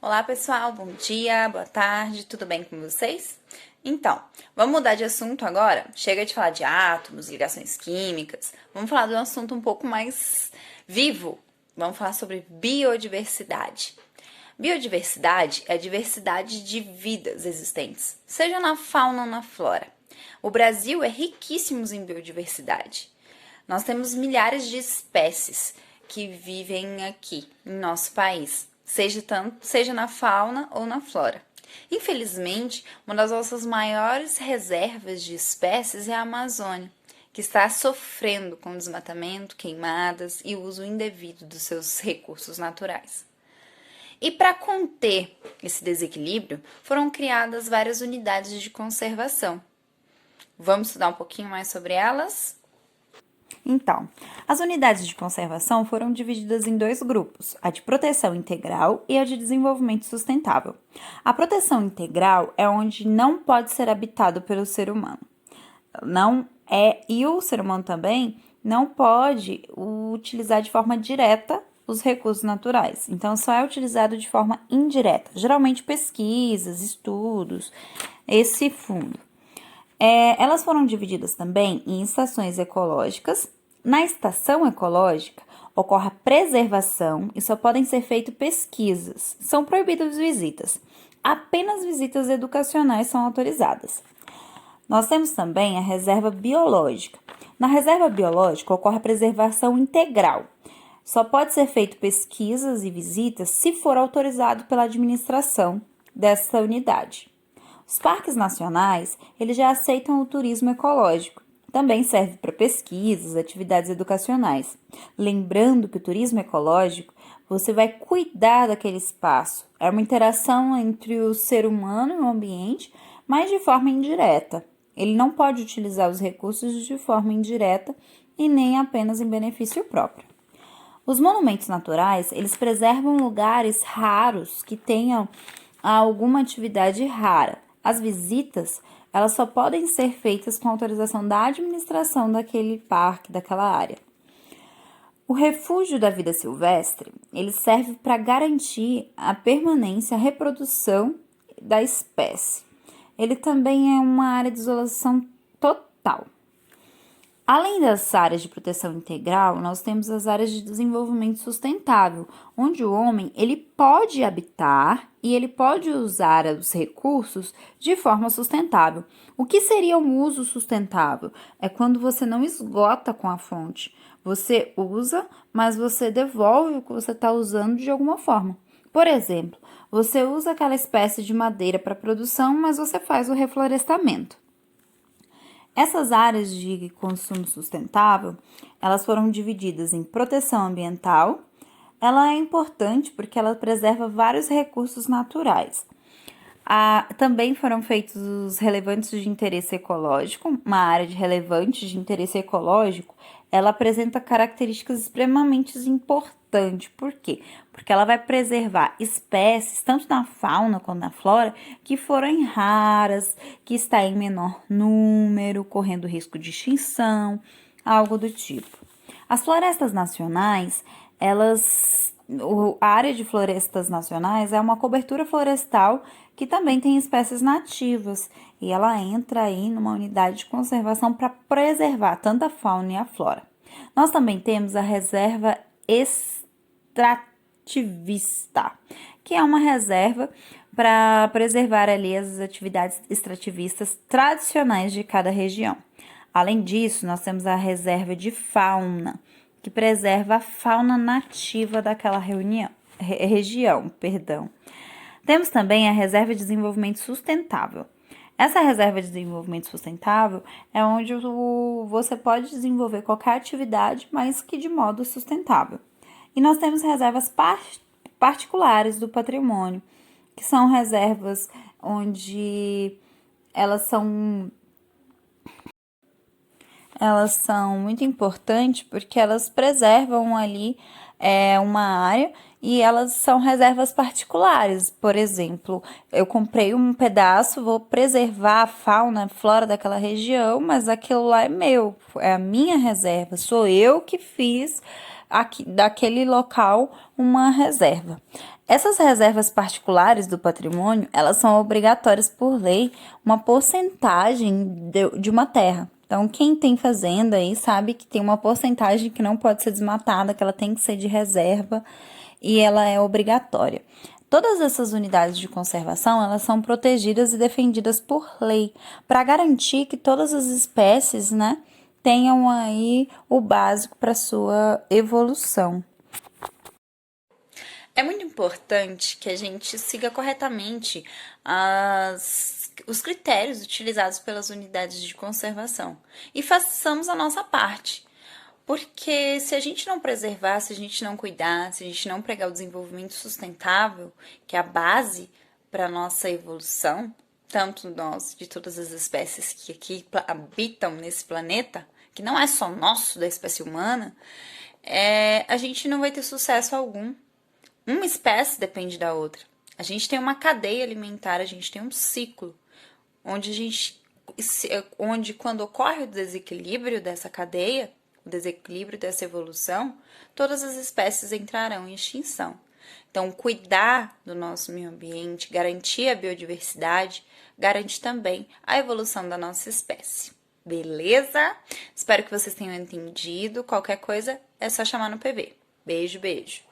Olá pessoal, bom dia, boa tarde, tudo bem com vocês? Então, vamos mudar de assunto agora? Chega de falar de átomos, ligações químicas, vamos falar de um assunto um pouco mais vivo. Vamos falar sobre biodiversidade. Biodiversidade é a diversidade de vidas existentes, seja na fauna ou na flora. O Brasil é riquíssimo em biodiversidade. Nós temos milhares de espécies que vivem aqui em nosso país, seja na fauna ou na flora. Infelizmente, uma das nossas maiores reservas de espécies é a Amazônia, que está sofrendo com desmatamento, queimadas e uso indevido dos seus recursos naturais. E para conter esse desequilíbrio, foram criadas várias unidades de conservação. Vamos estudar um pouquinho mais sobre elas? Então, as unidades de conservação foram divididas em dois grupos, a de proteção integral e a de desenvolvimento sustentável. A proteção integral é onde não pode ser habitado pelo ser humano. E o ser humano também não pode utilizar de forma direta os recursos naturais. Então, só é utilizado de forma indireta, geralmente pesquisas, estudos, esse fundo. Elas foram divididas também em estações ecológicas. Na estação ecológica, ocorre a preservação e só podem ser feitas pesquisas. São proibidas visitas. Apenas visitas educacionais são autorizadas. Nós temos também a reserva biológica. Na reserva biológica, ocorre a preservação integral. Só pode ser feito pesquisas e visitas se for autorizado pela administração dessa unidade. Os parques nacionais, eles já aceitam o turismo ecológico. Também serve para pesquisas, atividades educacionais. Lembrando que o turismo ecológico, você vai cuidar daquele espaço. É uma interação entre o ser humano e o ambiente, mas de forma indireta. Ele não pode utilizar os recursos de forma indireta e nem apenas em benefício próprio. Os monumentos naturais, eles preservam lugares raros que tenham alguma atividade rara. As visitas, elas só podem ser feitas com autorização da administração daquele parque, daquela área. O refúgio da vida silvestre, ele serve para garantir a permanência, a reprodução da espécie. Ele também é uma área de isolação total. Além das áreas de proteção integral, nós temos as áreas de desenvolvimento sustentável, onde o homem ele pode habitar e ele pode usar os recursos de forma sustentável. O que seria um uso sustentável? É quando você não esgota com a fonte. Você usa, mas você devolve o que você está usando de alguma forma. Por exemplo, você usa aquela espécie de madeira para produção, mas você faz o reflorestamento. Essas áreas de consumo sustentável, elas foram divididas em proteção ambiental. Ela é importante porque ela preserva vários recursos naturais. Também foram feitos os relevantes de interesse ecológico. Uma área de relevante de interesse ecológico, ela apresenta características extremamente importantes. Por quê? Porque ela vai preservar espécies, tanto na fauna quanto na flora, que foram raras, que está em menor número, correndo risco de extinção, algo do tipo. As florestas nacionais, a área de florestas nacionais é uma cobertura florestal que também tem espécies nativas e ela entra aí numa unidade de conservação para preservar tanto a fauna e a flora. Nós também temos a reserva extrativista, que é uma reserva para preservar ali as atividades extrativistas tradicionais de cada região. Além disso, nós temos a reserva de fauna, que preserva a fauna nativa daquela região. Temos também a Reserva de Desenvolvimento Sustentável. Essa Reserva de Desenvolvimento Sustentável é onde você pode desenvolver qualquer atividade, mas que de modo sustentável. E nós temos reservas particulares do patrimônio, que são reservas onde elas são muito importantes porque elas preservam ali uma área e elas são reservas particulares. Por exemplo, eu comprei um pedaço, vou preservar a fauna, a flora daquela região, mas aquilo lá é meu, é a minha reserva, sou eu que fiz aqui, daquele local uma reserva. Essas reservas particulares do patrimônio, elas são obrigatórias por lei, uma porcentagem de uma terra. Então, quem tem fazenda aí sabe que tem uma porcentagem que não pode ser desmatada, que ela tem que ser de reserva e ela é obrigatória. Todas essas unidades de conservação, elas são protegidas e defendidas por lei, para garantir que todas as espécies, né, tenham aí o básico para sua evolução. É muito importante que a gente siga corretamente os critérios utilizados pelas unidades de conservação e façamos a nossa parte. Porque se a gente não preservar, se a gente não cuidar, se a gente não pregar o desenvolvimento sustentável, que é a base para a nossa evolução, tanto nós, de todas as espécies que aqui habitam nesse planeta, que não é só nosso, da espécie humana, a gente não vai ter sucesso algum. Uma espécie depende da outra. A gente tem uma cadeia alimentar, a gente tem um ciclo, onde quando ocorre o desequilíbrio dessa cadeia, o desequilíbrio dessa evolução, todas as espécies entrarão em extinção. Então, cuidar do nosso meio ambiente, garantir a biodiversidade, garante também a evolução da nossa espécie. Beleza? Espero que vocês tenham entendido. Qualquer coisa é só chamar no PV. Beijo, beijo.